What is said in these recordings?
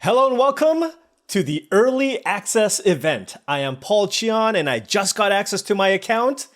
Hello and welcome to the early access event. I am Paul Cheon and I just got access to my account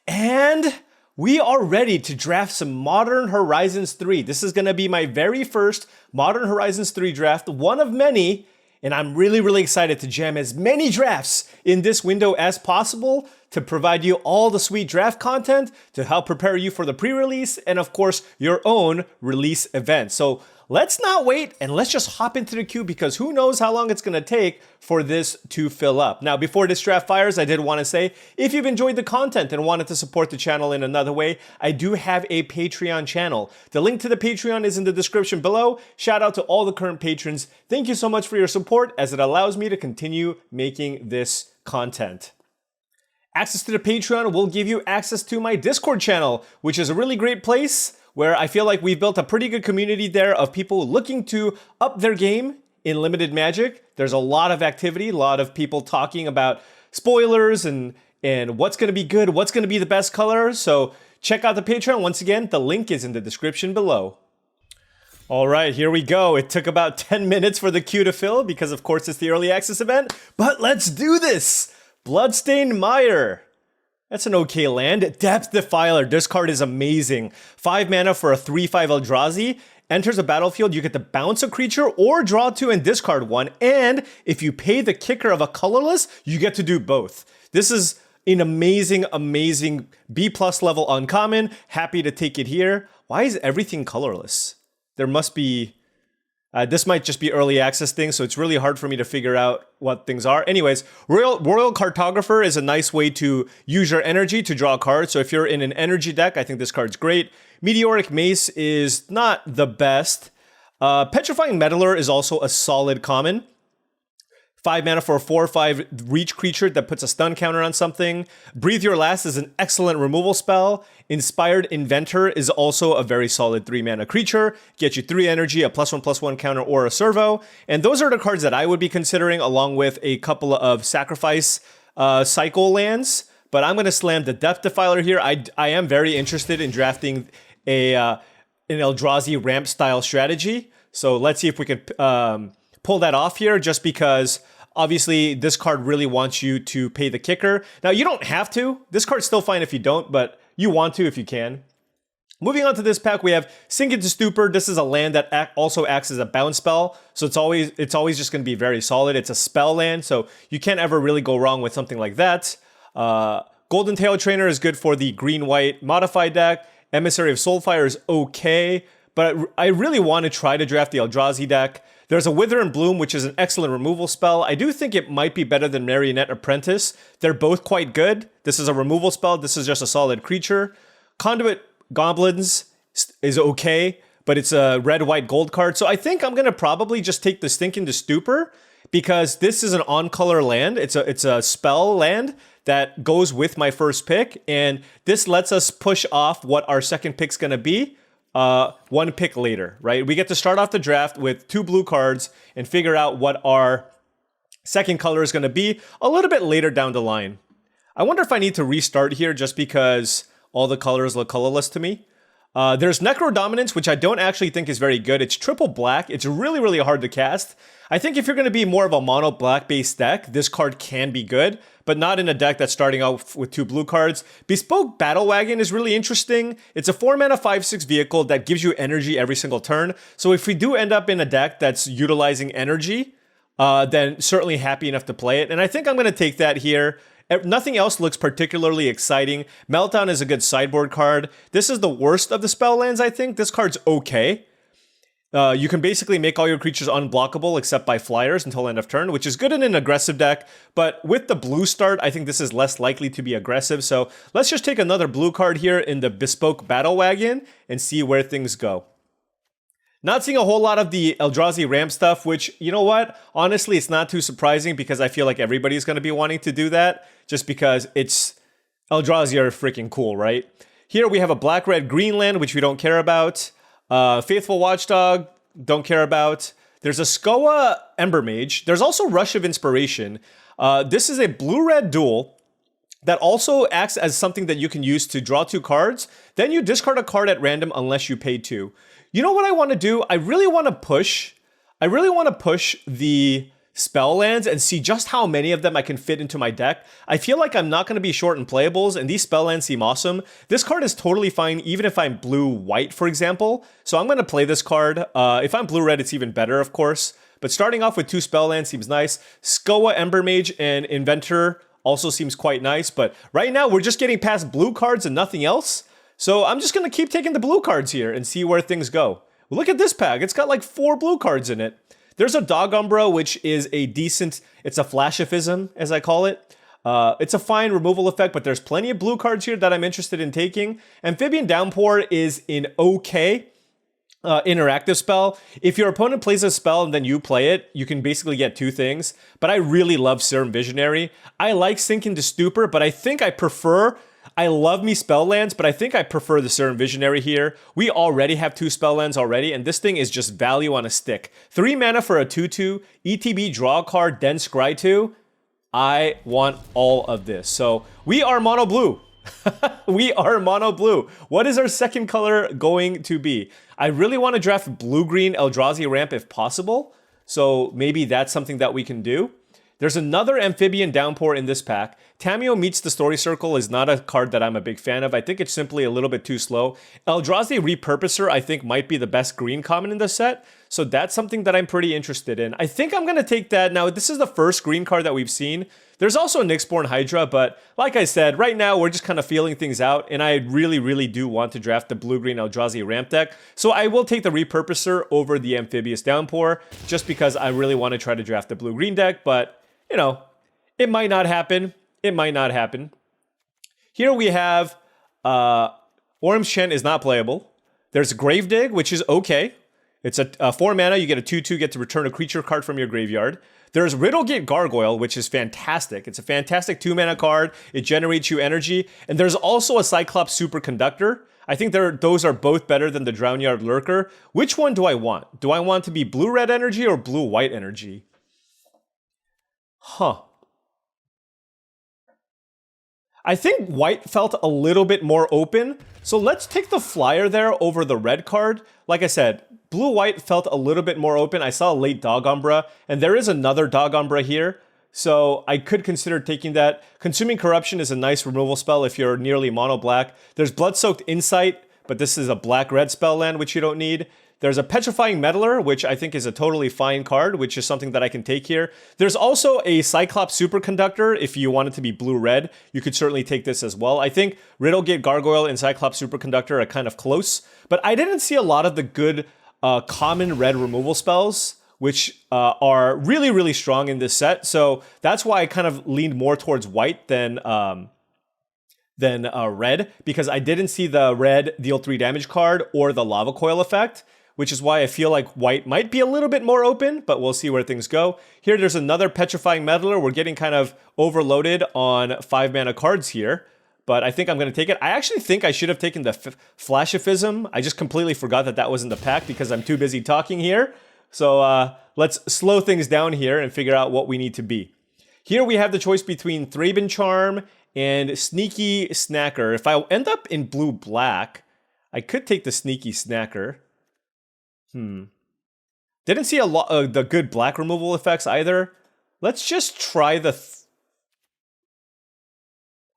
and we are ready to draft some Modern Horizons 3. This is going to be my very first Modern Horizons 3 draft, one of many, and I'm really excited to jam as many drafts in this window as possible to provide you all the sweet draft content to help prepare you for the pre-release and of course your own release event. So let's not wait and let's just hop into the queue because who knows how long it's going to take for this to fill up. Now, before this draft fires, I did want to say, if you've enjoyed the content and wanted to support the channel in another way, I do have a Patreon channel. The link to the Patreon is in the description below. Shout out to all the current patrons. Thank you so much for your support as it allows me to continue making this content. Access to the Patreon will give you access to my Discord channel, which is a really great place where I feel like we've built a pretty good community there of people looking to up their game in limited Magic. There's a lot of activity, a lot of people talking about spoilers and what's going to be good, what's going to be the best color. So check out the Patreon. Once again, the link is in the description below. All right, here we go. It took about 10 minutes for the queue to fill because of course it's the early access event, but let's do this. Bloodstained Mire. That's an okay land. Depth Defiler. This card is amazing. 5 mana for a 3/5 eldrazi. Enters a battlefield, you get to bounce a creature or draw 2 and discard 1. And if you pay the kicker of a colorless, you get to do both. This is an amazing B+ level uncommon. Happy to take it here. Why is everything colorless? There must be... this might just be early access thing, so it's really hard for me to figure out what things are. Anyways, Royal Cartographer is a nice way to use your energy to draw a card. So if you're in an energy deck, I think this card's great. Meteoric Mace is not the best. Petrifying Meddler is also a solid common. 5 mana for a 4/5 reach creature that puts a stun counter on something. Breathe Your Last is an excellent removal spell. Inspired Inventor is also a very solid 3 mana creature. Get you 3 energy, a +1/+1 counter, or a servo. And those are the cards that I would be considering along with a couple of sacrifice cycle lands. But I'm going to slam the Depth Defiler here. I am very interested in drafting an Eldrazi ramp style strategy. So let's see if we can pull that off here just because obviously this card really wants you to pay the kicker. Now you don't have to. This card's still fine if you don't, but you want to if you can. Moving on to this pack, we have Sink into Stupor. This is a land that also acts as a bounce spell, so it's always just going to be very solid. It's a spell land, so you can't ever really go wrong with something like that. Golden Tail Trainer is good for the green-white modified deck. Emissary of Soulfire is okay, but I really want to try to draft the Eldrazi deck. There's a Wither and Bloom, which is an excellent removal spell. I do think it might be better than Marionette Apprentice. They're both quite good. This is a removal spell. This is just a solid creature. Conduit Goblins is okay, but it's a red-white gold card. So I think I'm going to probably just take the Sink into Stupor because this is an on-color land. It's a spell land that goes with my first pick, and this lets us push off what our second pick's going to be. One pick later, right? We get to start off the draft with 2 blue cards and figure out what our second color is going to be a little bit later down the line. I wonder if I need to restart here just because all the colors look colorless to me. There's Necro Dominance, which I don't actually think is very good. It's triple black. It's really hard to cast. I think if you're going to be more of a mono black based deck, this card can be good, but not in a deck that's starting out with 2 blue cards. Bespoke Battle Wagon is really interesting. It's a 4 mana 5/6 vehicle that gives you energy every single turn. So if we do end up in a deck that's utilizing energy, then certainly happy enough to play it. And I think I'm going to take that here. Nothing else looks particularly exciting. Meltdown is a good sideboard card. This is the worst of the spell lands, I think. This card's okay. You can basically make all your creatures unblockable except by flyers until end of turn, which is good in an aggressive deck. But with the blue start, I think this is less likely to be aggressive. So let's just take another blue card here in the Bespoke Battle Wagon and see where things go. Not seeing a whole lot of the Eldrazi ramp stuff, which, you know what? Honestly, it's not too surprising because I feel like everybody's going to be wanting to do that just because Eldrazi are freaking cool, right? Here we have a black-red-green land, which we don't care about. Faithful Watchdog, don't care about. There's a Skoa Ember Mage. There's also Rush of Inspiration. This is a blue-red duel that also acts as something that you can use to draw 2 cards. Then you discard a card at random unless you pay 2. You know what I want to do? I really want to push I really want to push the spell lands and see just how many of them I can fit into my deck. I feel like I'm not going to be short in playables, and these spell lands seem awesome. This card is totally fine, even if I'm blue-white, for example. So I'm going to play this card. If I'm blue-red, it's even better, of course. But starting off with 2 spell lands seems nice. Skoa, Embermage, and Inventor also seems quite nice. But right now, we're just getting past blue cards and nothing else. So I'm just going to keep taking the blue cards here and see where things go. Look at this pack. It's got like 4 blue cards in it. There's a Dog Umbra, which is a decent, it's a flashificism, as I call it. It's a fine removal effect, but there's plenty of blue cards here that I'm interested in taking. Amphibian Downpour is an okay interactive spell. If your opponent plays a spell and then you play it, you can basically get 2 things. But I really love Serum Visionary. I like Sink into Stupor, but I think I love me spell lands, but I think I prefer the Serum Visionary here. We already have 2 spell lands already, and this thing is just value on a stick. 3 mana for a 2/2, ETB, draw a card, then scry 2. I want all of this. So we are mono blue. We are mono blue. What is our second color going to be? I really want to draft blue-green Eldrazi ramp if possible, so maybe that's something that we can do. There's another Amphibian Downpour in this pack. Tamiyo Meets the Story Circle is not a card that I'm a big fan of. I think it's simply a little bit too slow. Eldrazi Repurposer, I think, might be the best green common in the set, so that's something that I'm pretty interested in. I think I'm going to take that. Now, this is the first green card that we've seen. There's also Nyxborn Hydra, but like I said, right now we're just kind of feeling things out, and I really, really do want to draft the blue-green Eldrazi ramp deck, so I will take the Repurposer over the Amphibious Downpour, just because I really want to try to draft the blue-green deck, but you know, it might not happen. It might not happen. Here we have Cheon is not playable. There's Gravedigg, which is okay. It's a 4 mana. You get a 2/2, get to return a creature card from your graveyard. There's Riddlegate Gargoyle, which is fantastic. It's a fantastic 2 mana card. It generates you energy. And there's also a Cyclops Superconductor. I think those are both better than the Drownyard Lurker. Which one do I want? Do I want to be blue-red energy or blue-white energy? Huh. I think white felt a little bit more open, so let's take the flyer there over the red card. Like I said, blue-white felt a little bit more open. I saw a late Dog Umbra, and there is another Dog Umbra here, so I could consider taking that. Consuming Corruption is a nice removal spell if you're nearly mono-black. There's Blood-Soaked Insight, but this is a black-red spell land, which you don't need. There's a Petrifying Meddler, which I think is a totally fine card, which is something that I can take here. There's also a Cyclops Superconductor. If you want it to be blue-red, you could certainly take this as well. I think Riddlegate Gargoyle and Cyclops Superconductor are kind of close, but I didn't see a lot of the good common red removal spells, which are really, really strong in this set. So that's why I kind of leaned more towards white than red, because I didn't see the red deal 3 damage card or the Lava Coil effect, which is why I feel like white might be a little bit more open, but we'll see where things go. Here, there's another Petrifying Meddler. We're getting kind of overloaded on 5 mana cards here, but I think I'm going to take it. I actually think I should have taken the Flashificism. I just completely forgot that that was in the pack because I'm too busy talking here. So let's slow things down here and figure out what we need to be. Here we have the choice between Thraben Charm and Sneaky Snacker. If I end up in blue-black, I could take the Sneaky Snacker. Didn't see a lot of the good black removal effects either. Let's just try the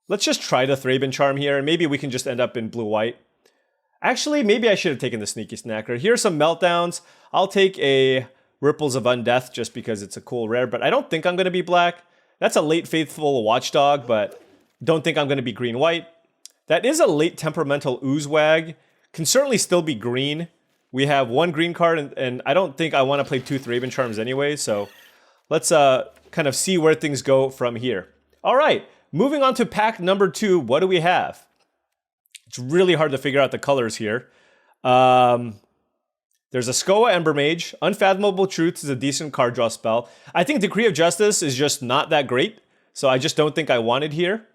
Thraben Charm here, and maybe we can just end up in blue-white. Actually, maybe I should have taken the Sneaky Snacker. Here's some Meltdowns. I'll take a Ripples of Undeath just because it's a cool rare, but I don't think I'm going to be black. That's a late Faithful Watchdog, but don't think I'm going to be green-white. That is a late Temperamental Oozewag. Can certainly still be green. We have 1 green card, and I don't think I want to play 2 Thraben Charms anyway, so let's kind of see where things go from here. All right, moving on to pack number 2, what do we have? It's really hard to figure out the colors here. There's a Skoa Embermage. Unfathomable Truths is a decent card draw spell. I think Decree of Justice is just not that great, so I just don't think I want it here.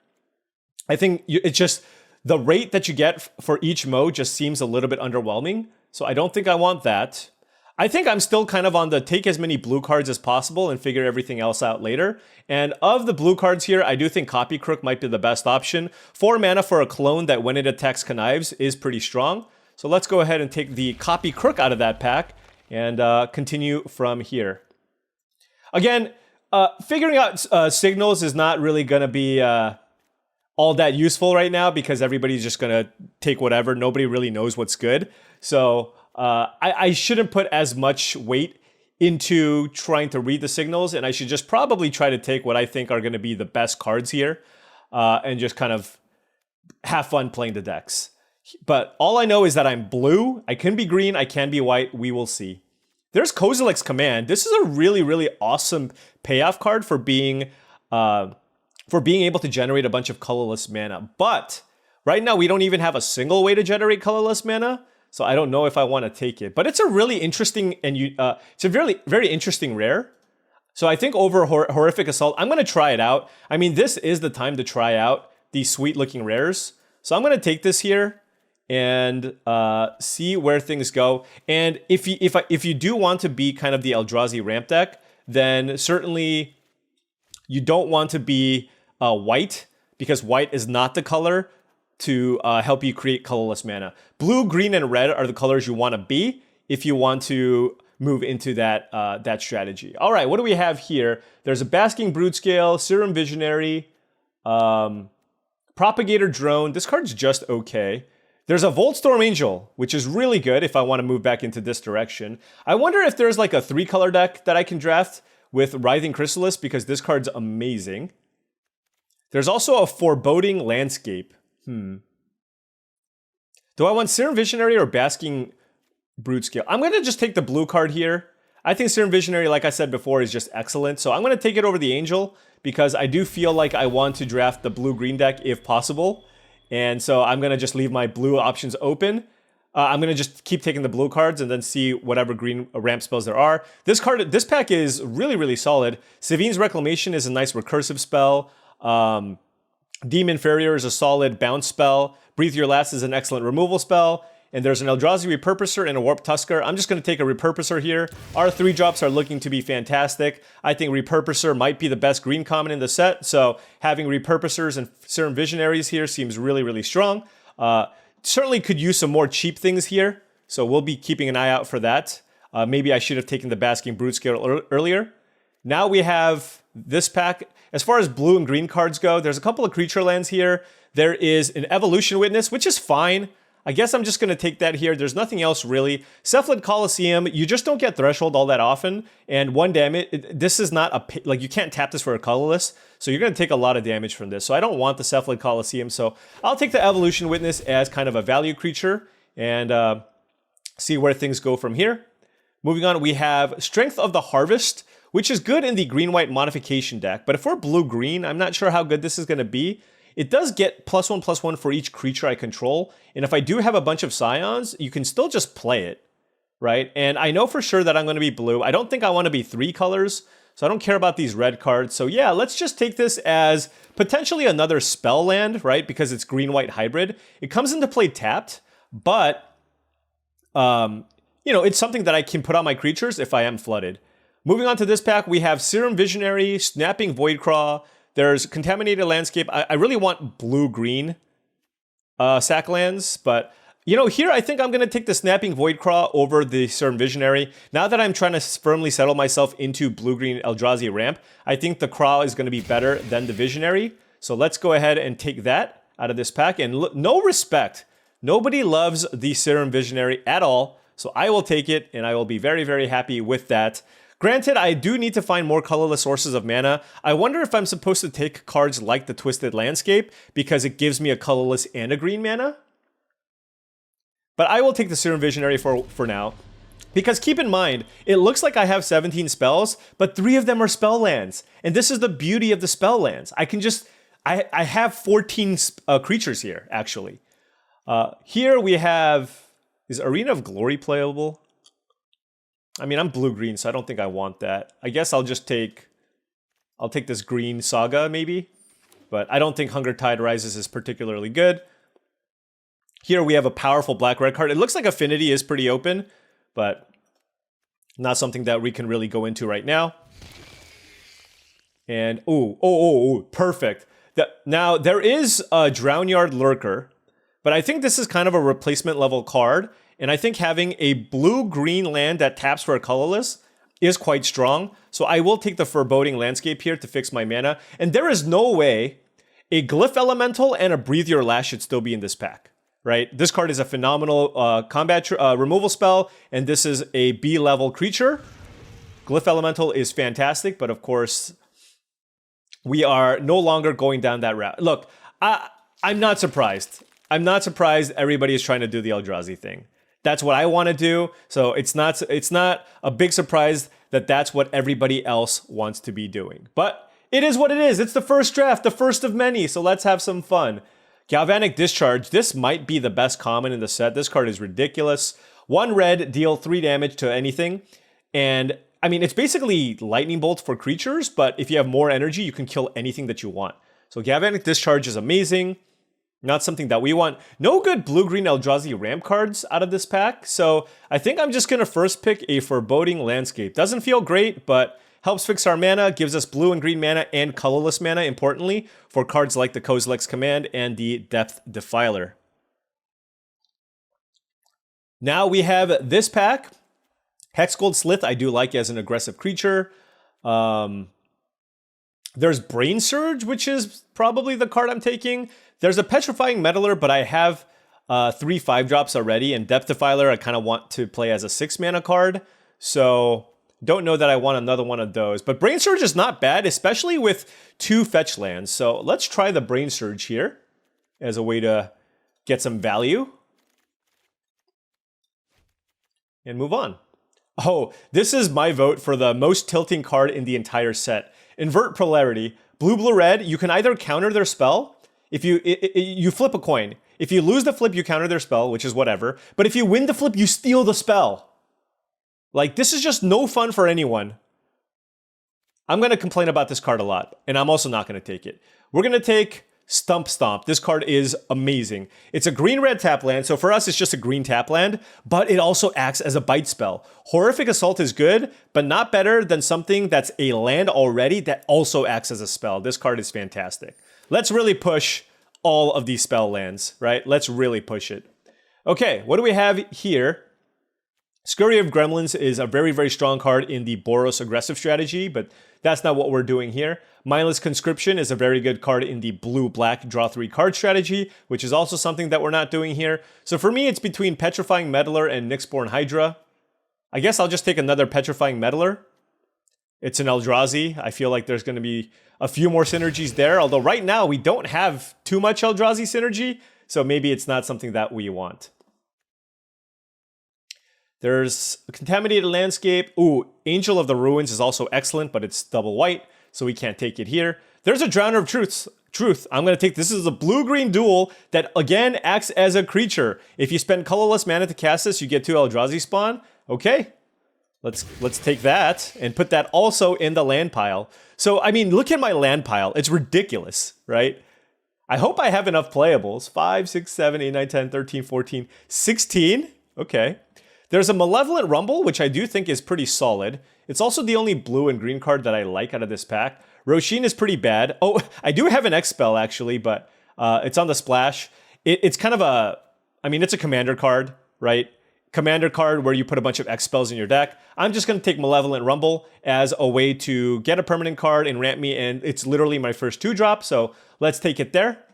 I think it's just the rate that you get for each mode just seems a little bit underwhelming, so I don't think I want that. I think I'm still kind of on the take as many blue cards as possible and figure everything else out later. And of the blue cards here, I do think Copy Crook might be the best option. 4 mana for a clone that when it attacks connives is pretty strong. So let's go ahead and take the Copy Crook out of that pack and continue from here. Again, figuring out signals is not really going to be all that useful right now because everybody's just going to take whatever. Nobody really knows what's good. So I shouldn't put as much weight into trying to read the signals, and I should just probably try to take what I think are going to be the best cards here and just kind of have fun playing the decks. But all I know is that I'm blue. I can be green. I can be white. We will see. There's Kozilek's Command. This is a really, really awesome payoff card for being able to generate a bunch of colorless mana. But right now we don't even have a single way to generate colorless mana. So I don't know if I want to take it, but it's a really interesting and it's a very, very interesting rare. So I think over Horrific Assault, I'm going to try it out. I mean, this is the time to try out these sweet looking rares. So I'm going to take this here and see where things go. And if you do want to be kind of the Eldrazi ramp deck, then certainly you don't want to be white because white is not the color to help you create colorless mana. Blue, green, and red are the colors you want to be if you want to move into that strategy. All right, what do we have here? There's a Basking Broodscale, Serum Visionary, Propagator Drone. This card's just okay. There's a Voltstorm Angel, which is really good if I want to move back into this direction. I wonder if there's like a 3-color deck that I can draft with Writhing Chrysalis because this card's amazing. There's also a Foreboding Landscape. Do I want Serum Visionary or Basking Broodscale? I'm going to just take the blue card here. I think Serum Visionary, like I said before, is just excellent. So I'm going to take it over the Angel because I do feel like I want to draft the blue-green deck if possible. And so I'm going to just leave my blue options open. I'm going to just keep taking the blue cards and then see whatever green ramp spells there are. This pack is really, really solid. Sevinne's Reclamation is a nice recursive spell. Demon Farrier is a solid bounce spell. Breathe Your Last is an excellent removal spell. And there's an Eldrazi Repurposer and a Warp Tusker. I'm just going to take a Repurposer here. Our 3-drops are looking to be fantastic. I think Repurposer might be the best green common in the set. So having Repurposers and Serum Visionaries here seems really, really strong. Certainly could use some more cheap things here. So we'll be keeping an eye out for that. Maybe I should have taken the Basking Broodscale earlier. Now we have this pack. As far as blue and green cards go, there's a couple of creature lands here. There is an Evolution Witness, which is fine. I guess I'm just going to take that here. There's nothing else really. Cephalid Coliseum, you just don't get Threshold all that often. And 1 damage, this is not like you can't tap this for a colorless. So you're going to take a lot of damage from this. So I don't want the Cephalid Coliseum. So I'll take the Evolution Witness as kind of a value creature and see where things go from here. Moving on, we have Strength of the Harvest, which is good in the green-white modification deck. But if we're blue-green, I'm not sure how good this is going to be. It does get +1/+1 for each creature I control. And if I do have a bunch of Scions, you can still just play it, right? And I know for sure that I'm going to be blue. I don't think I want to be 3 colors, so I don't care about these red cards. So yeah, let's just take this as potentially another spell land, right? Because it's green-white hybrid. It comes into play tapped, but it's something that I can put on my creatures if I am flooded. Moving on to this pack, we have Serum Visionary, Snapping Voidcraw. There's Contaminated Landscape. I really want blue-green sack lands, but here I think I'm going to take the Snapping Voidcraw over the Serum Visionary. Now that I'm trying to firmly settle myself into blue-green Eldrazi ramp, I think the Craw is going to be better than the Visionary. So let's go ahead and take that out of this pack. And no respect. Nobody loves the Serum Visionary at all. So I will take it, and I will be very, very happy with that. Granted, I do need to find more colorless sources of mana. I wonder if I'm supposed to take cards like the Twisted Landscape because it gives me a colorless and a green mana. But I will take the Serum Visionary for now. Because keep in mind, it looks like I have 17 spells, but 3 of them are spell lands. And this is the beauty of the spell lands. I have 14 creatures here, actually. Here we have, is Arena of Glory playable? I mean, I'm blue-green, so I don't think I want that. I guess I'll take this green Saga, maybe. But I don't think Hunger Tide Rises is particularly good. Here we have a powerful black-red card. It looks like Affinity is pretty open, but not something that we can really go into right now. And, perfect. Now, there is a Drownyard Lurker, but I think this is kind of a replacement level card. And I think having a blue-green land that taps for a colorless is quite strong. So I will take the Foreboding Landscape here to fix my mana. And there is no way a Glyph Elemental and a Breathe Your Last should still be in this pack, right? This card is a phenomenal combat removal spell, and this is a B-level creature. Glyph Elemental is fantastic, but of course, we are no longer going down that route. Look, I'm not surprised. I'm not surprised everybody is trying to do the Eldrazi thing. That's what I want to do, so it's not a big surprise that that's what everybody else wants to be doing. But it is what it is. It's the first draft, the first of many, so let's have some fun. Galvanic Discharge. This might be the best common in the set. This card is ridiculous. 1 red, deal 3 damage to anything. And, I mean, it's basically Lightning Bolt for creatures, but if you have more energy, you can kill anything that you want. So Galvanic Discharge is amazing. Not something that we want. No good blue-green Eldrazi ramp cards out of this pack. So I think I'm just going to first pick a Foreboding Landscape. Doesn't feel great, but helps fix our mana, gives us blue and green mana and colorless mana, importantly, for cards like the Kozilek's Command and the Depth Defiler. Now we have this pack. Hexgold Slith, I do like as an aggressive creature. There's Brain Surge, which is probably the card I'm taking. There's a Petrifying Meddler, but I have 3 5-drops already, and Depth Defiler I kind of want to play as a 6-mana card. So don't know that I want another one of those. But Brain Surge is not bad, especially with 2 fetch lands. So let's try the Brain Surge here as a way to get some value. And move on. Oh, this is my vote for the most tilting card in the entire set. Invert Polarity. Blue-blue-red, you can either counter their spell. If you flip a coin. If you lose the flip, you counter their spell, which is whatever. But if you win the flip, you steal the spell. Like, this is just no fun for anyone. I'm going to complain about this card a lot, and I'm also not going to take it. We're going to take Stump Stomp. This card is amazing. It's a green-red tap land, so for us, it's just a green tap land, but it also acts as a bite spell. Horrific Assault is good, but not better than something that's a land already that also acts as a spell. This card is fantastic. Let's really push all of these spell lands, right? Let's really push it. Okay, what do we have here? Scurry of Gremlins is a very, very strong card in the Boros aggressive strategy, but that's not what we're doing here. Mindless Conscription is a very good card in the blue-black draw 3 card strategy, which is also something that we're not doing here. So for me, it's between Petrifying Meddler and Nyxborn Hydra. I guess I'll just take another Petrifying Meddler. It's an Eldrazi. I feel like there's going to be a few more synergies there, although right now we don't have too much Eldrazi synergy, so maybe it's not something that we want. There's a Contaminated Landscape. Ooh, Angel of the Ruins is also excellent, but it's double white, so we can't take it here. There's a Drowner of Truth. I'm going to take this is a blue-green duel that, again, acts as a creature. If you spend colorless mana to cast this, you get 2 Eldrazi spawn. Okay, let's take that and put that also in the land pile. So, I mean, look at my land pile. It's ridiculous, right? I hope I have enough playables. 5, 6, 7, 8, 9, 10, 13, 14, 16. Okay. There's a Malevolent Rumble, which I do think is pretty solid. It's also the only blue and green card that I like out of this pack. Roshin is pretty bad. Oh, I do have an X spell, actually, but it's on the splash. It's kind of a... I mean, it's a commander card, right? Commander card where you put a bunch of X spells in your deck. I'm just going to take Malevolent Rumble as a way to get a permanent card and ramp me, and it's literally my first 2-drop, so let's take it there.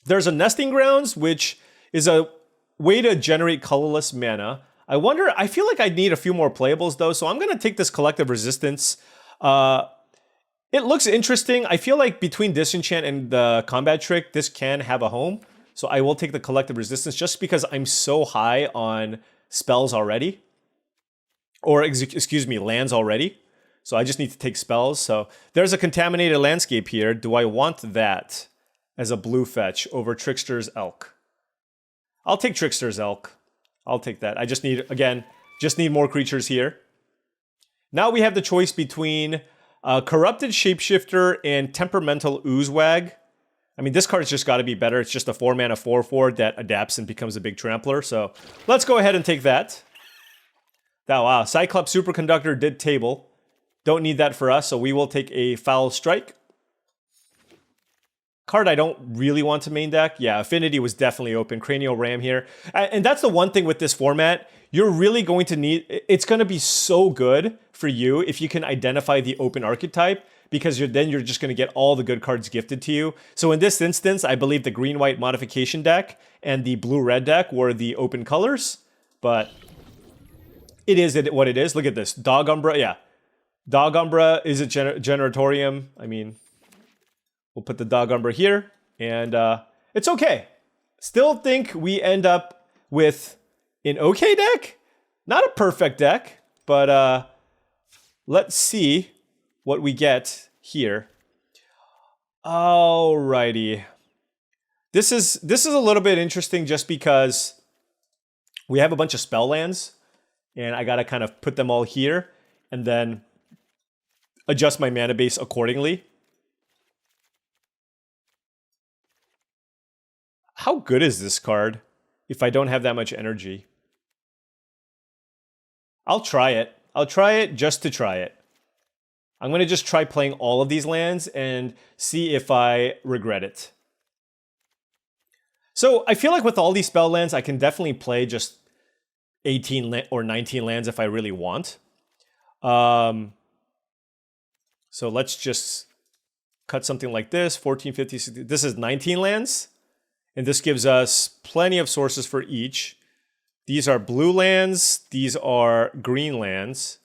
There's a Nesting Grounds, which is a way to generate colorless mana. I feel like I need a few more playables though, so I'm going to take this Collective Resistance. It looks interesting. I feel like between Disenchant and the Combat Trick, this can have a home. So I will take the Collective Resistance just because I'm so high on spells already. Or, excuse me, lands already. So I just need to take spells. So there's a Contaminated Landscape here. Do I want that as a blue fetch over Trickster's Elk? I'll take Trickster's Elk. I'll take that. I just need, again, more creatures here. Now we have the choice between Corrupted Shapeshifter and Temperamental Oozewag. I mean, this card's just got to be better. It's just a 4-mana 4/4 that adapts and becomes a big trampler. So let's go ahead and take that. Now, wow, Cyclops Superconductor did table. Don't need that for us, so we will take a Foul Strike. card I don't really want to main deck. Yeah, Affinity was definitely open. Cranial Ram here. And that's the one thing with this format. You're really going to need... It's going to be so good for you if you can identify the open archetype, because then you're just going to get all the good cards gifted to you. So in this instance, I believe the green-white modification deck and the blue-red deck were the open colors. But it is what it is. Look at this. Dog Umbra, yeah. Dog Umbra is a Generatorium. I mean... We'll put the Dog Umbra here, and it's okay. Still think we end up with an okay deck. Not a perfect deck, but let's see what we get here. Alrighty. This is a little bit interesting just because we have a bunch of spell lands, and I gotta kind of put them all here, and then adjust my mana base accordingly. How good is this card if I don't have that much energy? I'll try it. I'll try it just to try it. I'm going to just try playing all of these lands and see if I regret it. So I feel like with all these spell lands, I can definitely play just 18 or 19 lands if I really want. So let's just cut something like this. 14, 50, 60. This is 19 lands. And this gives us plenty of sources for each. These are blue lands. These are green lands.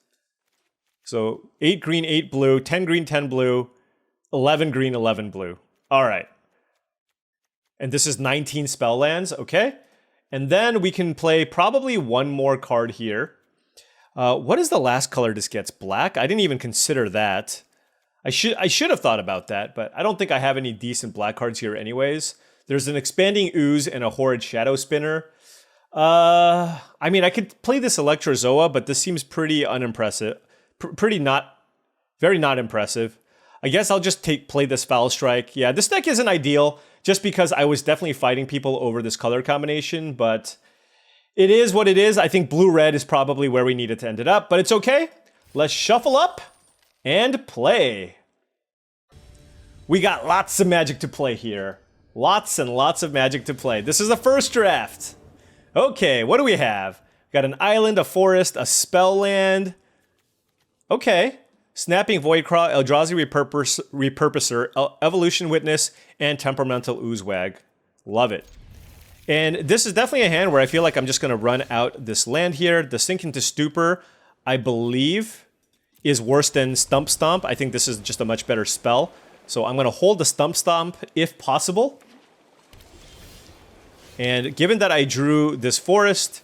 So 8 green, 8 blue, 10 green, 10 blue, 11 green, 11 blue. All right. And this is 19 spell lands, okay? And then we can play probably one more card here. What is the last color this gets? Black? I didn't even consider that. I should have thought about that, but I don't think I have any decent black cards here anyways. There's an Expanding Ooze and a Horrid Shadow Spinner. I mean, I could play this Electrozoa, but this seems pretty unimpressive. Very not impressive. I guess I'll just play this Foul Strike. Yeah, this deck isn't ideal, just because I was definitely fighting people over this color combination, but it is what it is. I think blue-red is probably where we needed to end it up, but it's okay. Let's shuffle up and play. We got lots of Magic to play here. Lots and lots of Magic to play. This is the first draft. Okay, what do we have? We got an island, a forest, a spell land. Okay. Snapping Voidcraw, Eldrazi Repurposer, Evolution Witness, and Temperamental Oozewag. Love it. And this is definitely a hand where I feel like I'm just going to run out this land here. The Sink into Stupor, I believe, is worse than Stump Stomp. I think this is just a much better spell. So I'm going to hold the Stump Stomp if possible. And given that I drew this forest,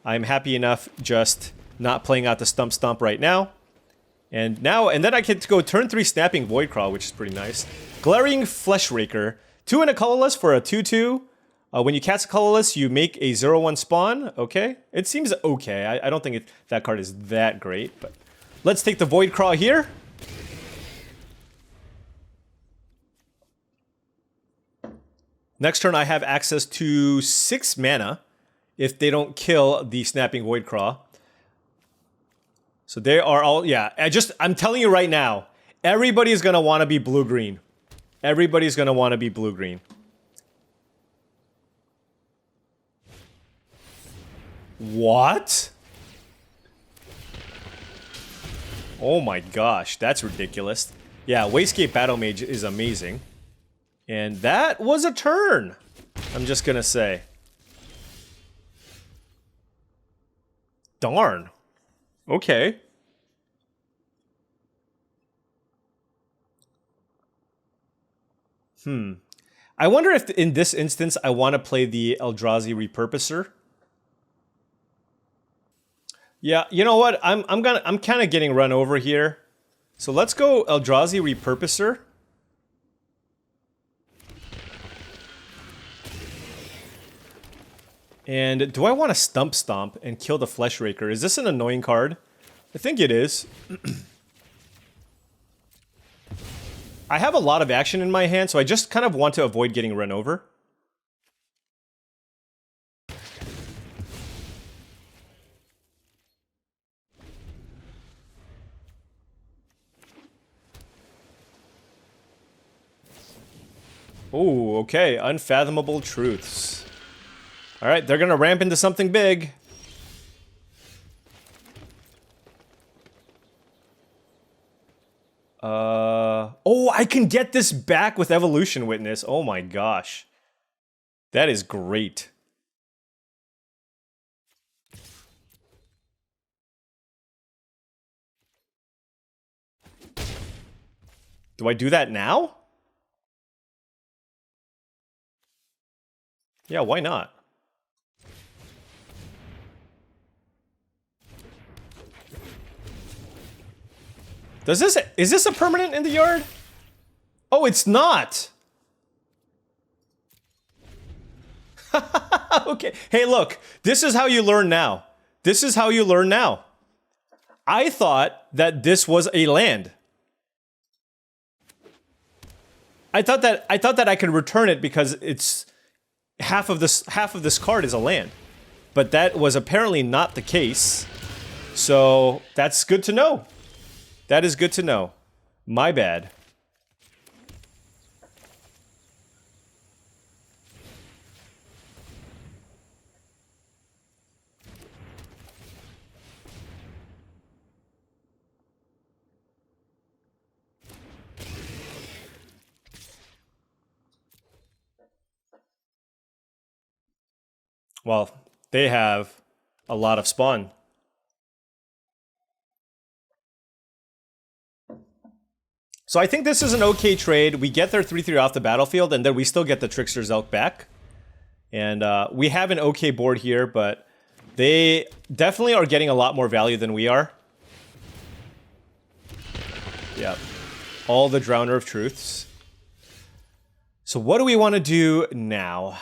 I'm happy enough just not playing out the Stump Stomp right now. And then I get to go turn 3 Snapping Voidcraw, which is pretty nice. Glaring Fleshraker. 2 and a colorless for a 2/2. When you cast a colorless, you make a 0/1 spawn. Okay. It seems okay. I don't think that card is that great, but let's take the Voidcraw here. Next turn, I have access to 6 mana if they don't kill the Snapping Voidcraw. So they are all, yeah, I'm telling you right now, everybody's going to want to be blue-green. Everybody's going to want to be blue-green. What? Oh my gosh, that's ridiculous. Yeah, Wastegate Battle Mage is amazing. And that was a turn, I'm just gonna say. Darn. Okay. I wonder if in this instance I want to play the Eldrazi Repurposer. Yeah, you know what? I'm kind of getting run over here. So let's go Eldrazi Repurposer. And do I want to Stump Stomp and kill the Fleshraker? Is this an annoying card? I think it is. I have a lot of action in my hand, so I just kind of want to avoid getting run over. Oh, okay. Unfathomable truths. All right, they're gonna ramp into something big. Oh, I can get this back with Evolution Witness. Oh my gosh. That is great. Do I do that now? Yeah, why not? Is this a permanent in the yard? Oh, it's not. Okay. Hey, look. This is how you learn now. This is how you learn now. I thought that this was a land. I thought that I could return it because it's half of this card is a land. But that was apparently not the case. So, that's good to know. That is good to know. My bad. Well, they have a lot of spawn. So I think this is an okay trade. We get their 3/3 off the battlefield, and then we still get the Trickster's Elk back. And we have an okay board here, but they definitely are getting a lot more value than we are. Yep. All the Drowner of Truths. So what do we want to do now?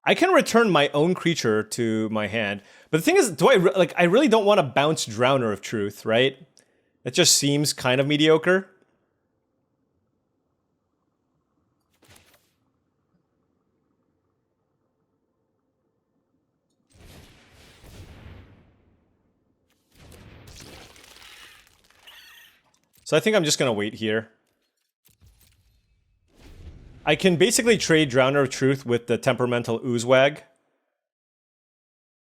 I can return my own creature to my hand, but the thing is, I really don't want to bounce Drowner of Truth, right? It just seems kind of mediocre. So I think I'm just gonna wait here. I can basically trade Drowner of Truth with the Temperamental Oozewag,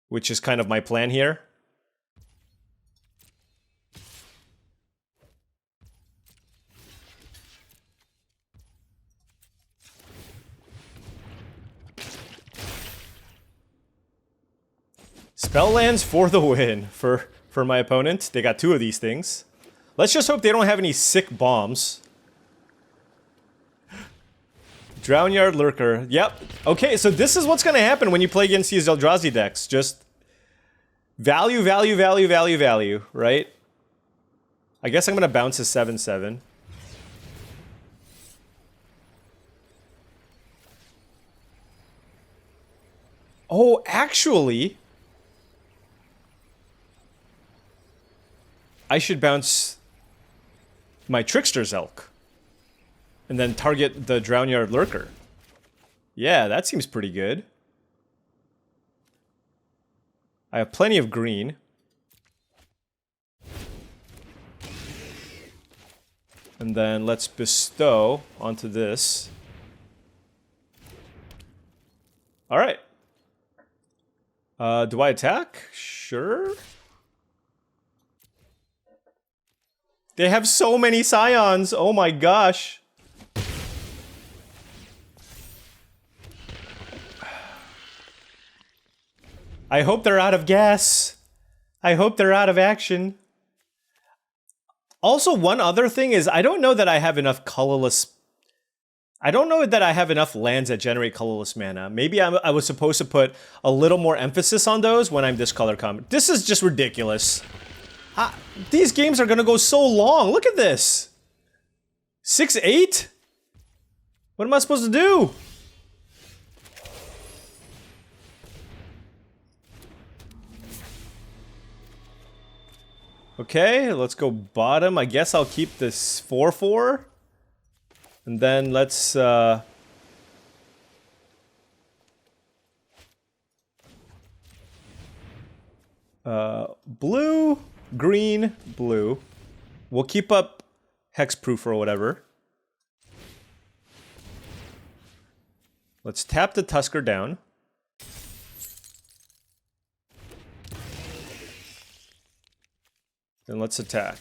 which is kind of my plan here. Spell lands for the win for my opponent. They got two of these things. Let's just hope they don't have any sick bombs. Drownyard Lurker. Yep. Okay, so this is what's going to happen when you play against these Eldrazi decks. Just value, value, value, value, value, right? I guess I'm going to bounce a 7/7. Oh, actually, I should bounce my Trickster's Elk and then target the Drownyard Lurker. Yeah, that seems pretty good. I have plenty of green. And then let's bestow onto this. All right. Do I attack? Sure. They have so many Scions. Oh my gosh. I hope they're out of gas. I hope they're out of action. Also, one other thing is I don't know that I have enough colorless... I don't know that I have enough lands that generate colorless mana. Maybe I was supposed to put a little more emphasis on those when I'm this color common. This is just ridiculous. These games are gonna go so long. Look at this. 6-8? What am I supposed to do? Okay, let's go bottom. I guess I'll keep this 4/4. And then let's blue, green, blue. We'll keep up hexproof or whatever. Let's tap the Tusker down. Then let's attack.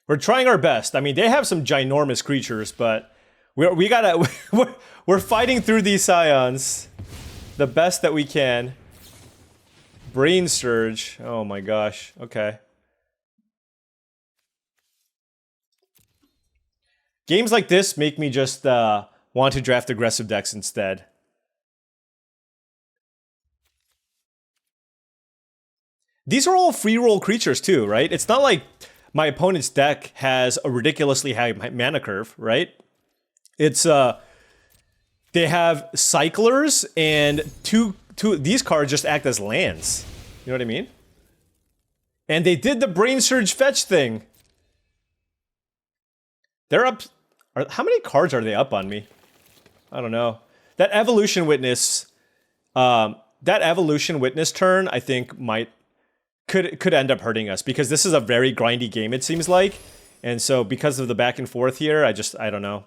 We're trying our best. I mean, they have some ginormous creatures, but we gotta we're fighting through these Scions the best that we can. Brain Surge. Oh my gosh. Okay. Games like this make me just want to draft aggressive decks instead. These are all free roll creatures too, right? It's not like my opponent's deck has a ridiculously high mana curve, right? It's they have cyclers and two these cards just act as lands. You know what I mean? And they did the Brain Surge fetch thing. They're up. How many cards are they up on me? I don't know. That Evolution Witness, turn, I think could end up hurting us because this is a very grindy game. It seems like, and so because of the back and forth here, I don't know.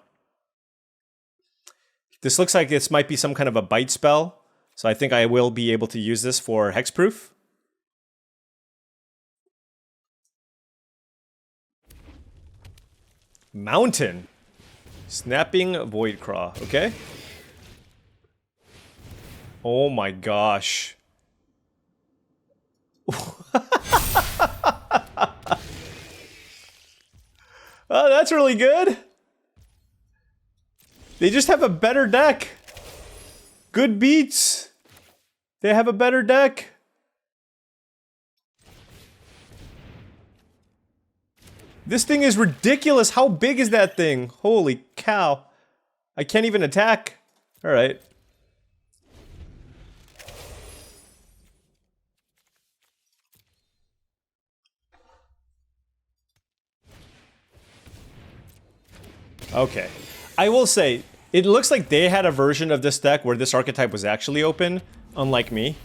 This looks like this might be some kind of a bite spell, so I think I will be able to use this for hexproof. Mountain. Snapping Voidcraw, okay? Oh my gosh. Oh, that's really good. They just have a better deck. Good beats. They have a better deck. This thing is ridiculous. How big is that thing? Holy cow. I can't even attack. All right. Okay. I will say, it looks like they had a version of this deck where this archetype was actually open, unlike me.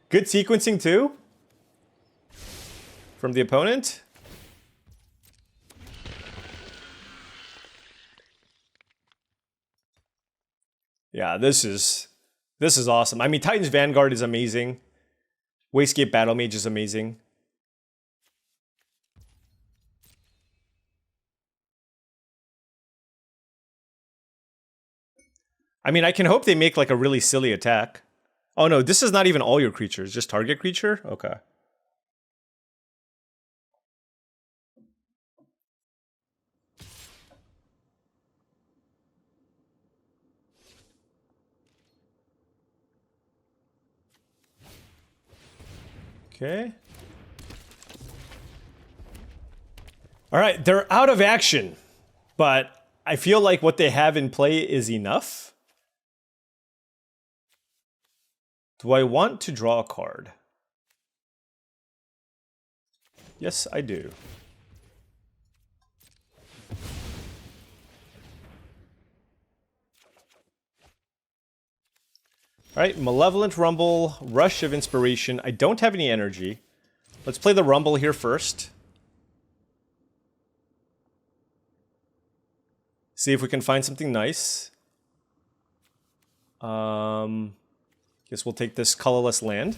Good sequencing too? From the opponent? Yeah, this is awesome. I mean, Titan's Vanguard is amazing. Wastegate Battle Mage is amazing. I mean, I can hope they make like a really silly attack. Oh no, this is not even all your creatures, just target creature? Okay. Okay. All right, they're out of action, but I feel like what they have in play is enough. Do I want to draw a card? Yes, I do. All right, Malevolent Rumble, Rush of Inspiration. I don't have any energy. Let's play the Rumble here first. See if we can find something nice. Guess we'll take this colorless land.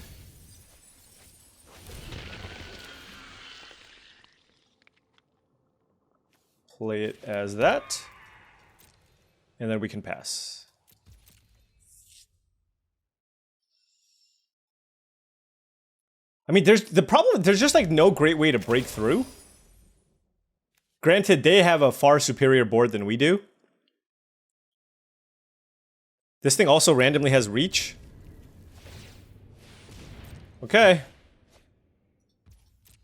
Play it as that. And then we can pass. I mean, there's just like no great way to break through. Granted, they have a far superior board than we do. This thing also randomly has reach. Okay.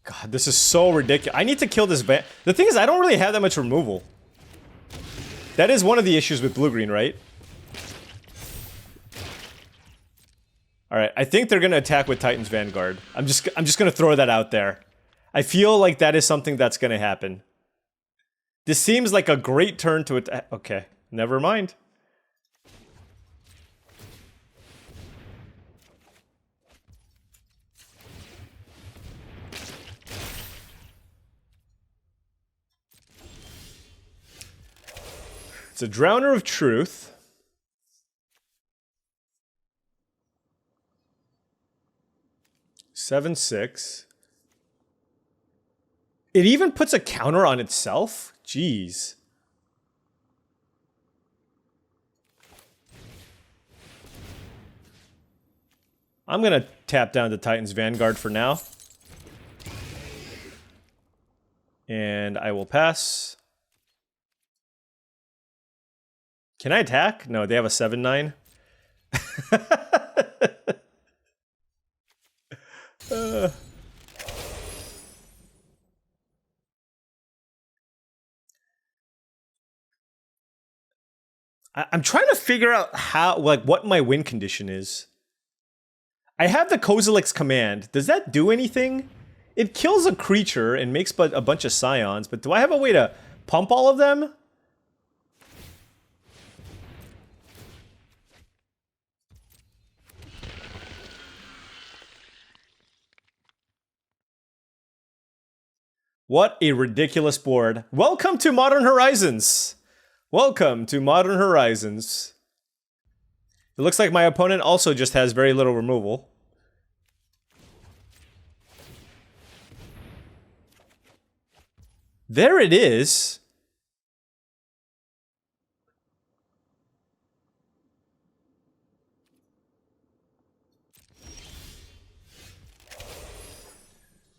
God, this is so ridiculous. I need to kill this van. The thing is, I don't really have that much removal. That is one of the issues with blue-green, right? Alright, I think they're gonna attack with Titan's Vanguard. I'm just gonna throw that out there. I feel like that is something that's gonna happen. This seems like a great turn to attack. Okay, never mind. It's a Drowner of Truth. Seven, 6. It even puts a counter on itself? Jeez. I'm gonna tap down to Titan's Vanguard for now. And I will pass. Can I attack? No, they have a 7/9. I'm trying to figure out how, like, what my win condition is. I have the Kozilek's command. Does that do anything? It kills a creature and makes a bunch of scions, but do I have a way to pump all of them? What a ridiculous board. Welcome to Modern Horizons! Welcome to Modern Horizons. It looks like my opponent also just has very little removal. There it is.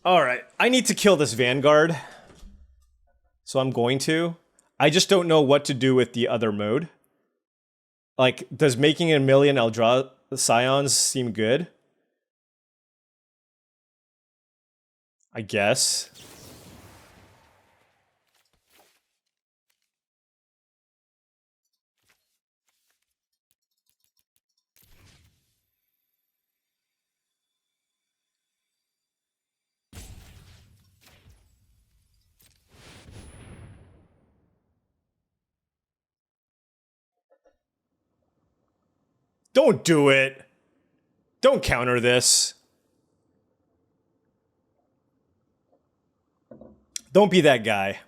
Alright, I need to kill this Vanguard. So I'm going to. I just don't know what to do with the other mode. Like, does making a million eldrazi scions seem good? I guess. Don't do it. Don't counter this. Don't be that guy.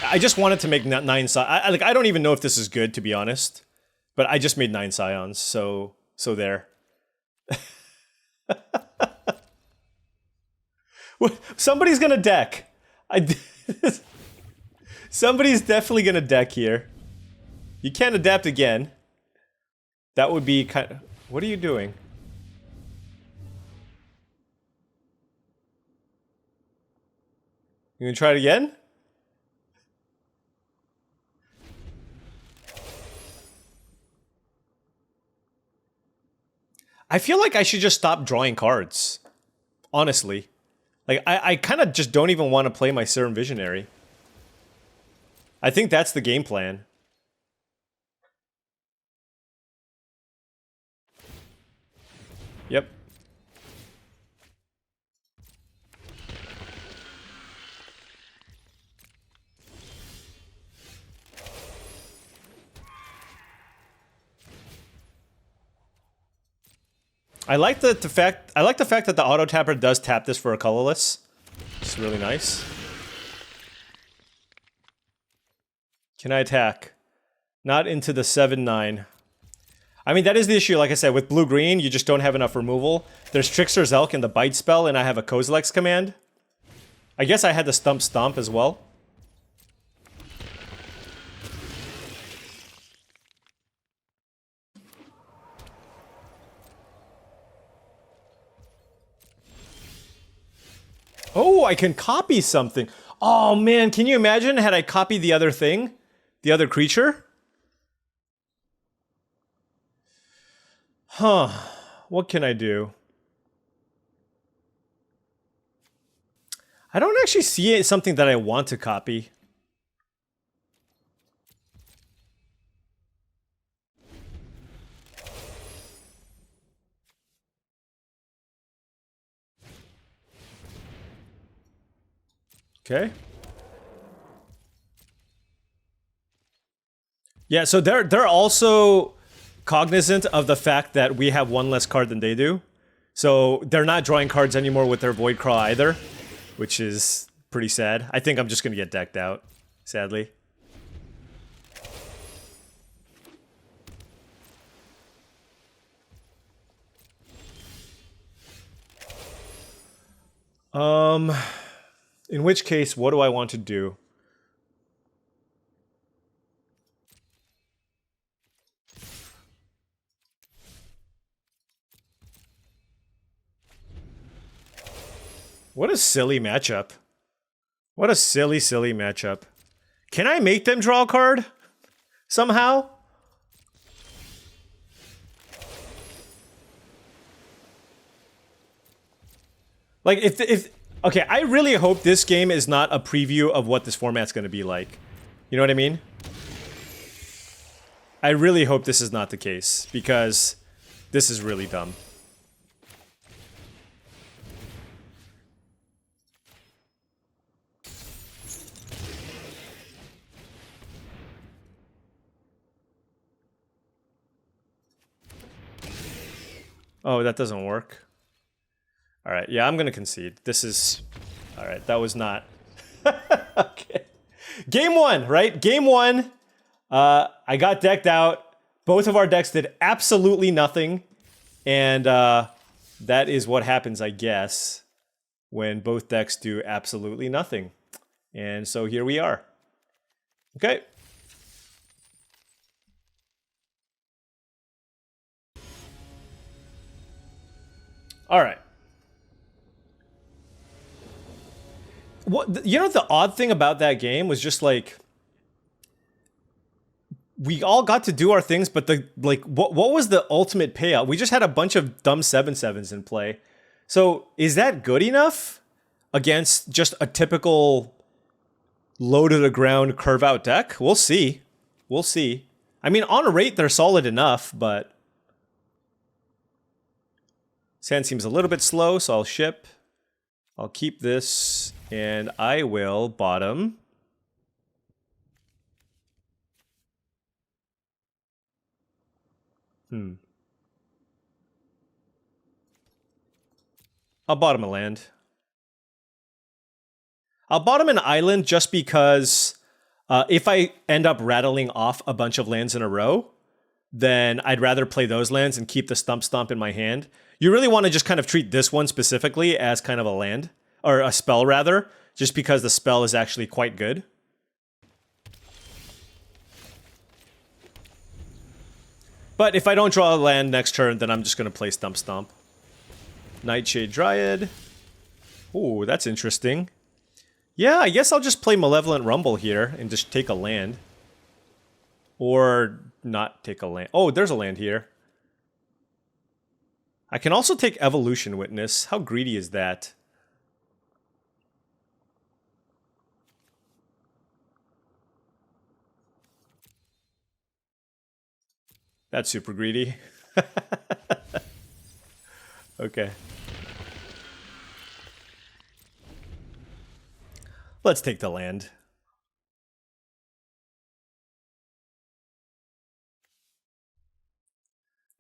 I just wanted to make 9 scions. I don't even know if this is good, to be honest. But I just made 9 scions, so there. Somebody's gonna deck. Somebody's definitely gonna deck here. You can't adapt again. That would be kind of... What are you doing? You gonna try it again? I feel like I should just stop drawing cards. Honestly. Like, I kind of just don't even want to play my Serum Visionary. I think that's the game plan. Yep. I like the fact that the auto tapper does tap this for a colorless. It's really nice. Can I attack? Not into the 7/9. I mean, that is the issue, like I said, with blue-green, you just don't have enough removal. There's Trickster's Elk and the Bite spell, and I have a Kozilek's command. I guess I had the Stomp as well. Oh, I can copy something. Oh man, can you imagine had I copied the other thing? The other creature? Huh. What can I do? I don't actually see something that I want to copy. Okay. Yeah, so they're also cognizant of the fact that we have one less card than they do. So they're not drawing cards anymore with their Void Craw either, which is pretty sad. I think I'm just going to get decked out, sadly. In which case, what do I want to do? What a silly matchup. What a silly, silly matchup. Can I make them draw a card? Somehow? Like, if okay, I really hope this game is not a preview of what this format's going to be like. You know what I mean? I really hope this is not the case, because this is really dumb. Oh, that doesn't work. All right, yeah, I'm gonna concede. This is... All right, that was not... Okay. Game one, right? Game one. I got decked out. Both of our decks did absolutely nothing. And that is what happens, I guess, when both decks do absolutely nothing. And so here we are. Okay. All right. What, you know, the odd thing about that game was just like, we all got to do our things, but the what was the ultimate payout? We just had a bunch of dumb 7/7s in play. So is that good enough against just a typical low to the ground curve out deck? We'll see. We'll see. I mean, on a rate, they're solid enough, but sand seems a little bit slow, so I'll ship. I'll keep this, and I will bottom. I'll bottom a land. I'll bottom an island just because if I end up rattling off a bunch of lands in a row, then I'd rather play those lands and keep the stump stomp in my hand. You really want to just kind of treat this one specifically as kind of a land, or a spell rather, just because the spell is actually quite good. But if I don't draw a land next turn, then I'm just going to play Stump Stomp. Nightshade Dryad. Ooh, that's interesting. Yeah, I guess I'll just play Malevolent Rumble here and just take a land. Or not take a land. Oh, there's a land here. I can also take Evolution Witness. How greedy is that? That's super greedy. Okay. Let's take the land.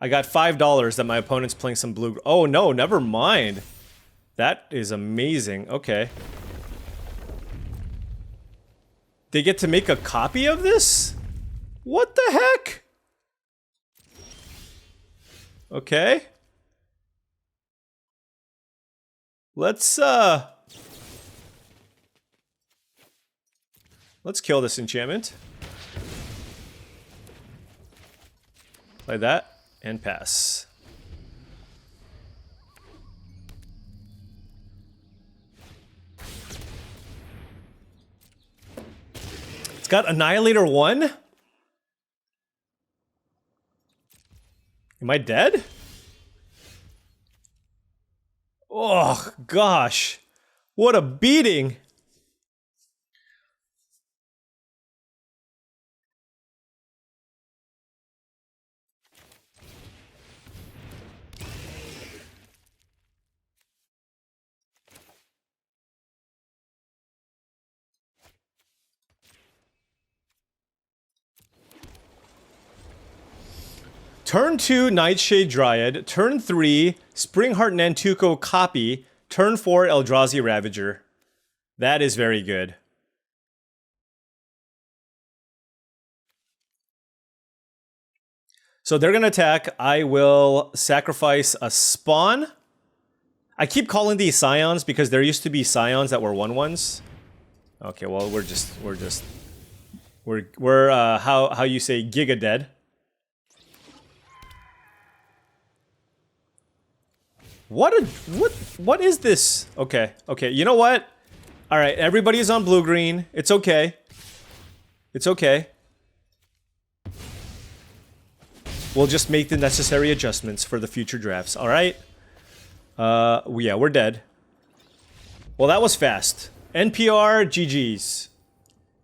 I got $5 that my opponent's playing some blue. Oh no, never mind. That is amazing. Okay. They get to make a copy of this? What the heck? Okay. Let's kill this enchantment. Play that and pass. It's got Annihilator 1? Am I dead? Oh, gosh. What a beating. Turn 2, Nightshade Dryad. Turn 3, Springheart Nantuko copy. Turn 4 Eldrazi Ravager. That is very good. So they're going to attack. I will sacrifice a spawn. I keep calling these scions because there used to be scions that were 1/1s. Okay, well, we're how you say giga dead. What is this? Okay, you know what? All right, everybody's on blue-green. It's okay. It's okay. We'll just make the necessary adjustments for the future drafts, all right? Yeah, we're dead. Well, that was fast. NPR, GG's.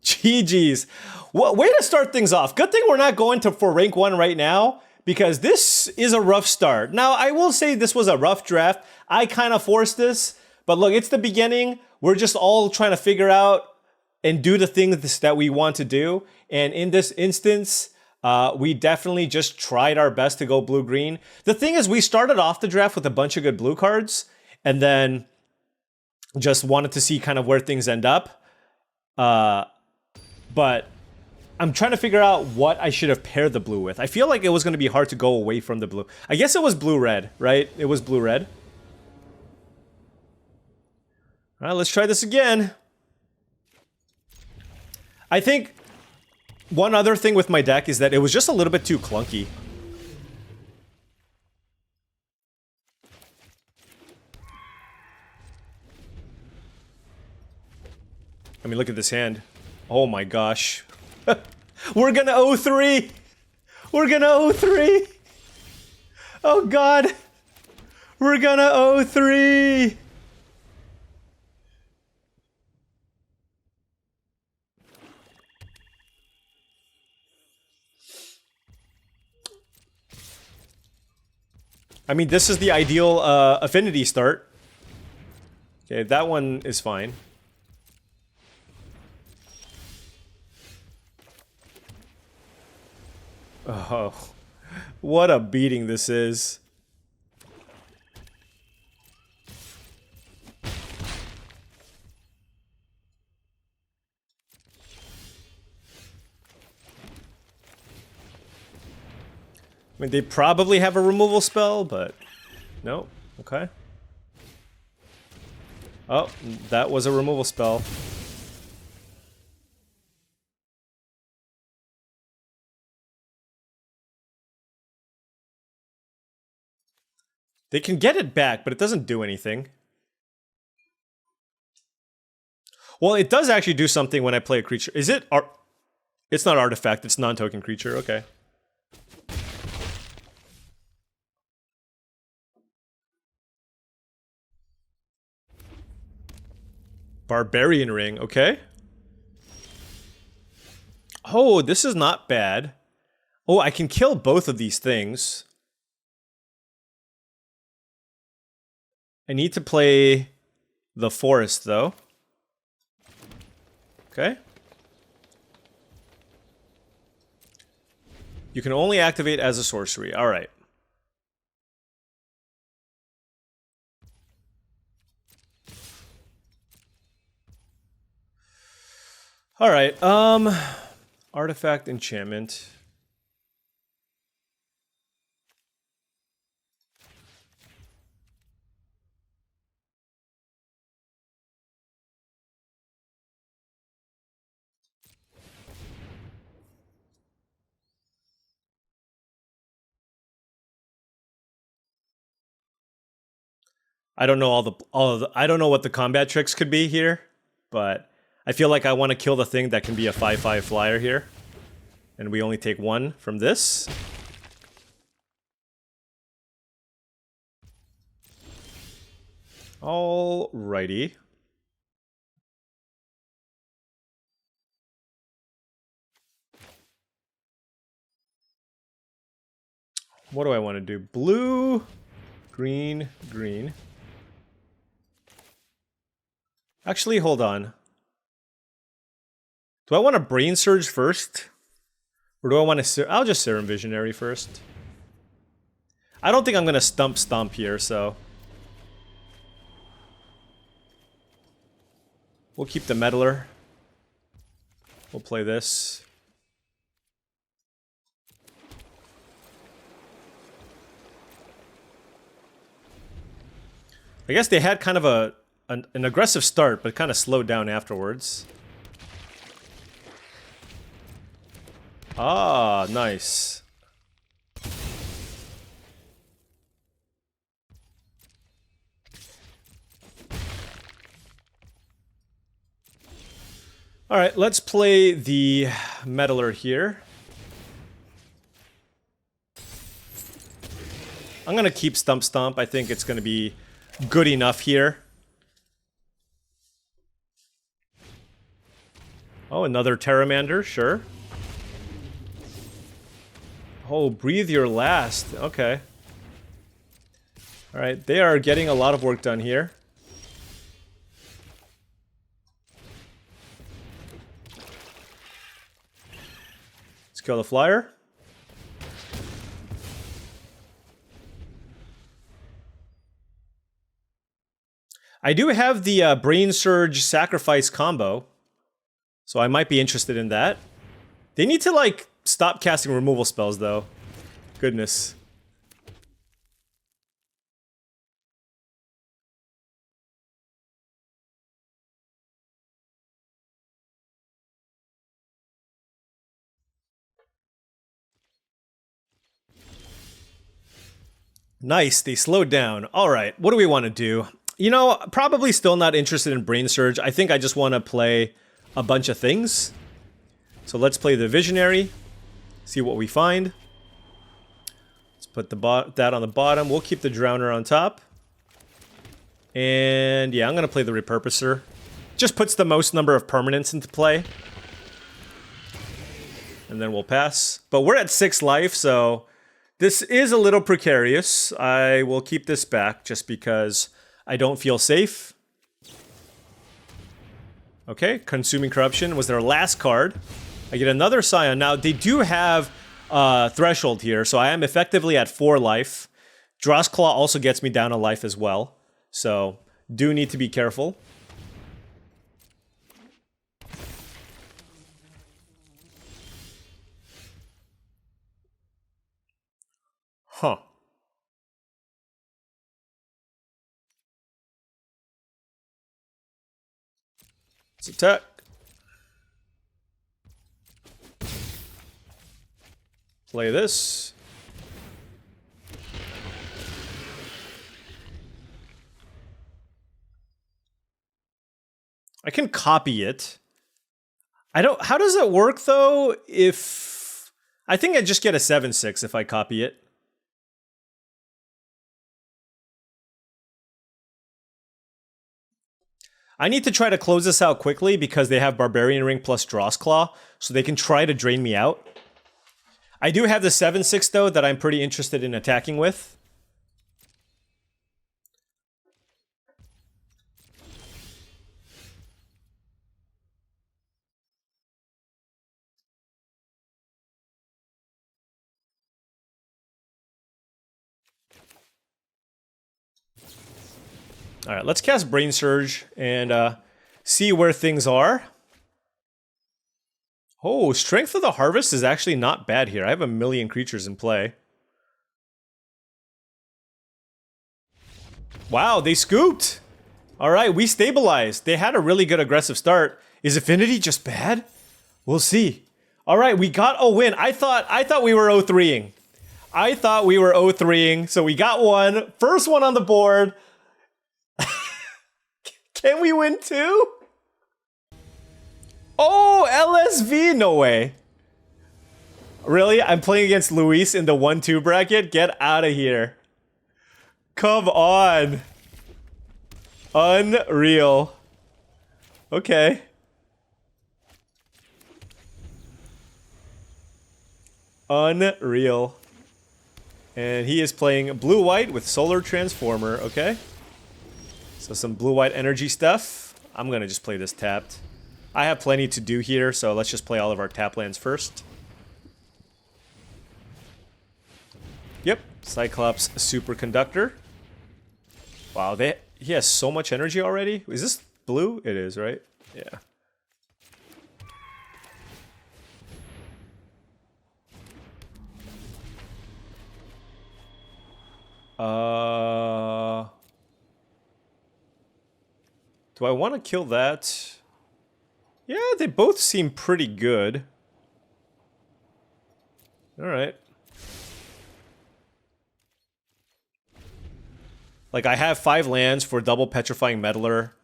GG's. Well, way to start things off. Good thing we're not going for rank 1 right now, because this is a rough start. Now, I will say this was a rough draft. I kind of forced this, but look, it's the beginning. We're just all trying to figure out and do the things that we want to do. And in this instance, we definitely just tried our best to go blue-green. The thing is, we started off the draft with a bunch of good blue cards, and then just wanted to see kind of where things end up. But I'm trying to figure out what I should have paired the blue with. I feel like it was going to be hard to go away from the blue. I guess it was blue-red, right? It was blue-red. All right, let's try this again. I think one other thing with my deck is that it was just a little bit too clunky. I mean, look at this hand. Oh my gosh. We're gonna 0-3! We're gonna 0-3! Oh god! We're gonna 0-3! I mean, this is the ideal affinity start. Okay, that one is fine. Oh, what a beating this is. I mean, they probably have a removal spell, but no. Okay. Oh, that was a removal spell. They can get it back, but it doesn't do anything. Well, it does actually do something when I play a creature. Is it? It's not artifact, it's non-token creature. Okay. Barbarian Ring, okay. Oh, this is not bad. Oh, I can kill both of these things. I need to play the forest, though. Okay. You can only activate as a sorcery. All right. All right. Artifact enchantment. I don't know I don't know what the combat tricks could be here, but I feel like I want to kill the thing that can be a 5/5 flyer here. And we only take 1 from this. Alrighty. What do I want to do? Blue, green, green. Actually, hold on. Do I want to Brain Surge first? Or do I want to... I'll just Serum Visionary first. I don't think I'm gonna stomp here, so we'll keep the meddler. We'll play this. I guess they had kind of an aggressive start, but kind of slowed down afterwards. Ah, nice. All right, let's play the meddler here. I'm gonna keep stomp. I think it's gonna be good enough here. Oh, another Pteramander, sure. Oh, breathe your last. Okay. All right, they are getting a lot of work done here. Let's kill the flyer. I do have the Brain Surge Sacrifice combo, so I might be interested in that. They need to, like, stop casting removal spells, though. Goodness. Nice, they slowed down. All right, what do we want to do? You know, probably still not interested in Brain Surge. I think I just want to play a bunch of things. So let's play the Visionary, see what we find. Let's put that on the bottom. We'll keep the Drowner on top. And yeah, I'm going to play the Repurposer. Just puts the most number of permanents into play. And then we'll pass. But we're at 6 life, so this is a little precarious. I will keep this back just because I don't feel safe. Okay, Consuming Corruption was their last card. I get another Scion. Now, they do have Threshold here, so I am effectively at 4 life. Drawsclaw also gets me down a life as well, so do need to be careful. Huh. Let's attack. Play this. I can copy it. I don't... How does it work, though, if... I think I just get a 7/6 if I copy it. I need to try to close this out quickly because they have Barbarian Ring plus Drawsclaw, so they can try to drain me out. I do have the 7/6 though that I'm pretty interested in attacking with. All right, let's cast Brain Surge and see where things are. Oh, Strength of the Harvest is actually not bad here. I have 1,000,000 creatures in play. Wow, they scooped! Alright, we stabilized. They had a really good aggressive start. Is Affinity just bad? We'll see. Alright, we got a win. I thought we were 0-3ing. I thought we were 0-3ing, so we got one. First one on the board. Can we win 2? Oh, LSV? No way. Really? I'm playing against Luis in the 1-2 bracket? Get out of here. Come on. Unreal. Okay. Unreal. And he is playing blue-white with Solar Transformer, okay? So some blue-white energy stuff. I'm gonna just play this tapped. I have plenty to do here, so let's just play all of our tap lands first. Yep, Cyclops Superconductor. Wow, he has so much energy already. Is this blue? It is, right? Yeah. Do I want to kill that? Yeah, they both seem pretty good. Alright. Like, I have 5 lands for double Petrifying Meddler.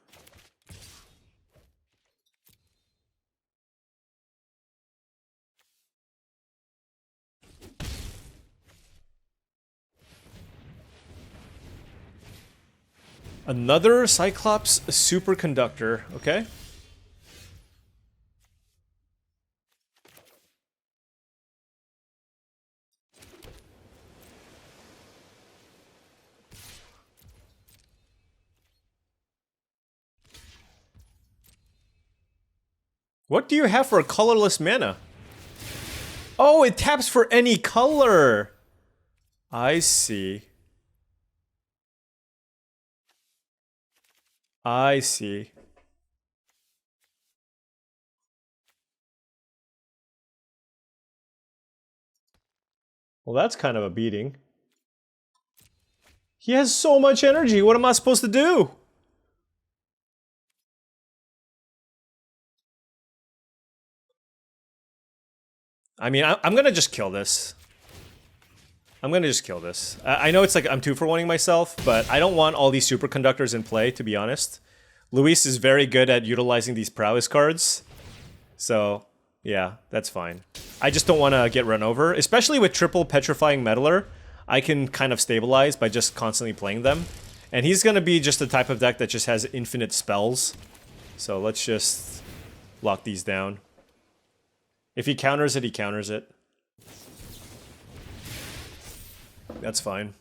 Another Cyclops Superconductor, okay. What do you have for a colorless mana? Oh, it taps for any color! I see. I see. Well, that's kind of a beating. He has so much energy, what am I supposed to do? I mean, I'm gonna just kill this. I'm gonna just kill this. I know it's like I'm 2-for-1ing myself, but I don't want all these superconductors in play, to be honest. Luis is very good at utilizing these prowess cards. So, yeah, that's fine. I just don't want to get run over. Especially with triple Petrifying Meddler, I can kind of stabilize by just constantly playing them. And he's gonna be just the type of deck that just has infinite spells. So let's just lock these down. If he counters it, he counters it. That's fine.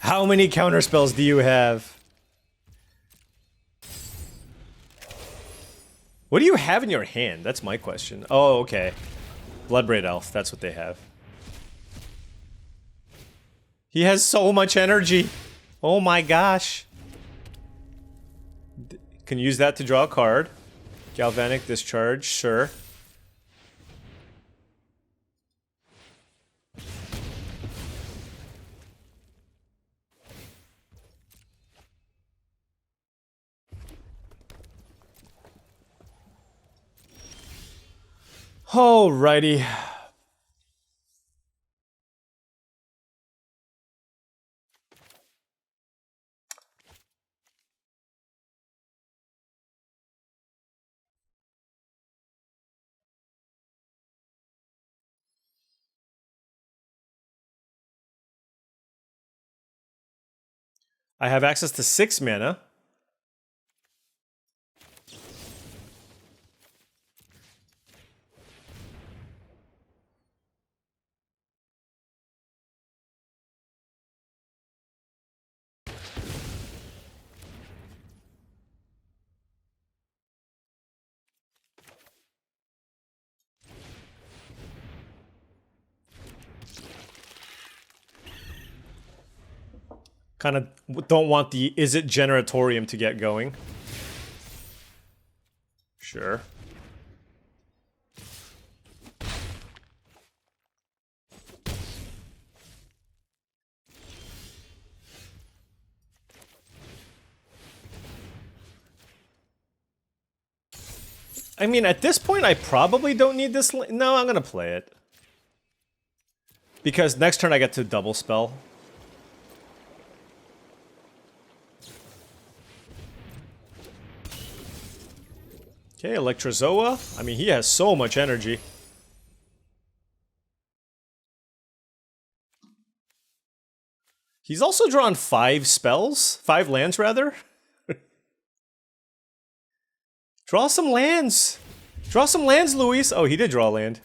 How many counterspells do you have? What do you have in your hand? That's my question. Oh, okay. Bloodbraid Elf, that's what they have. He has so much energy. Oh my gosh. Can use that to draw a card. Galvanic Discharge, sure. Alrighty. I have access to 6 mana. Kind of don't want the Is It Generatorium to get going. Sure. I mean, at this point, I probably don't need this. No, I'm gonna play it. Because next turn I get to double spell. Okay, Electrozoa. I mean, he has so much energy. He's also drawn 5 spells? 5 lands, rather? Draw some lands! Draw some lands, Luis! Oh, he did draw a land.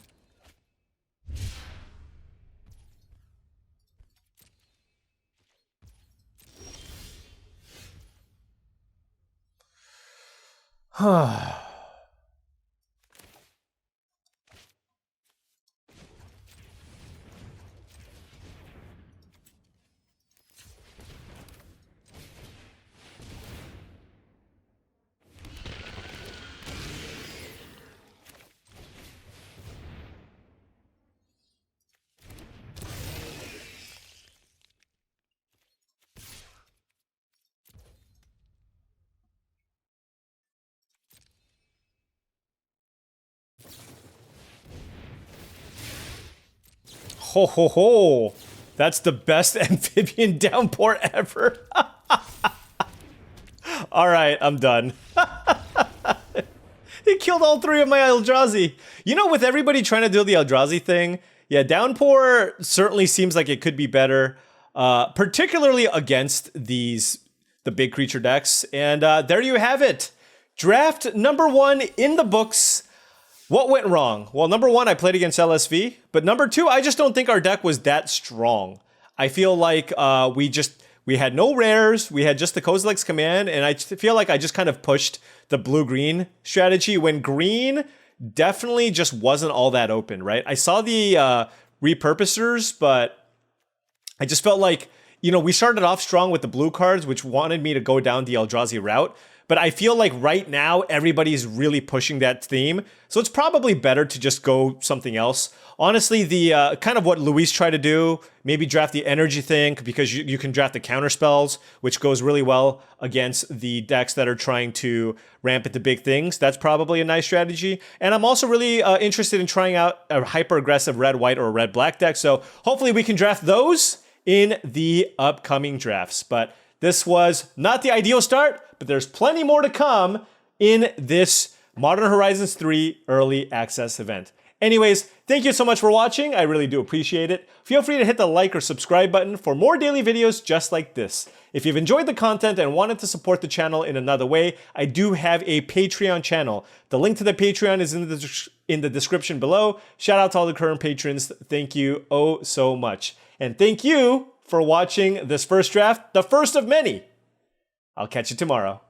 Ho ho ho! That's the best amphibian downpour ever. Alright, I'm done. He killed all 3 of my eldrazi. You know, with everybody trying to do the eldrazi thing, yeah, downpour certainly seems like it could be better, particularly against the big creature decks. And there you have it. Draft number 1 in the books. What went wrong? Well, number 1, I played against LSV, but number 2, I just don't think our deck was that strong. I feel like we had no rares, we had just the Kozilek's Command, and I feel like I just kind of pushed the blue-green strategy when green definitely just wasn't all that open, right? I saw the repurposers, but I just felt like, you know, we started off strong with the blue cards, which wanted me to go down the Eldrazi route. But I feel like right now, everybody's really pushing that theme. So it's probably better to just go something else. Honestly, the kind of what Luis tried to do, maybe draft the energy thing, because you can draft the counter spells, which goes really well against the decks that are trying to ramp into big things. That's probably a nice strategy. And I'm also really interested in trying out a hyper-aggressive red-white or red-black deck. So hopefully we can draft those in the upcoming drafts. But this was not the ideal start, but there's plenty more to come in this Modern Horizons 3 early access event. Anyways, thank you so much for watching. I really do appreciate it. Feel free to hit the like or subscribe button for more daily videos just like this. If you've enjoyed the content and wanted to support the channel in another way, I do have a Patreon channel. The link to the Patreon is in the description below. Shout out to all the current patrons. Thank you oh so much. And thank you for watching this first draft, the first of many. I'll catch you tomorrow.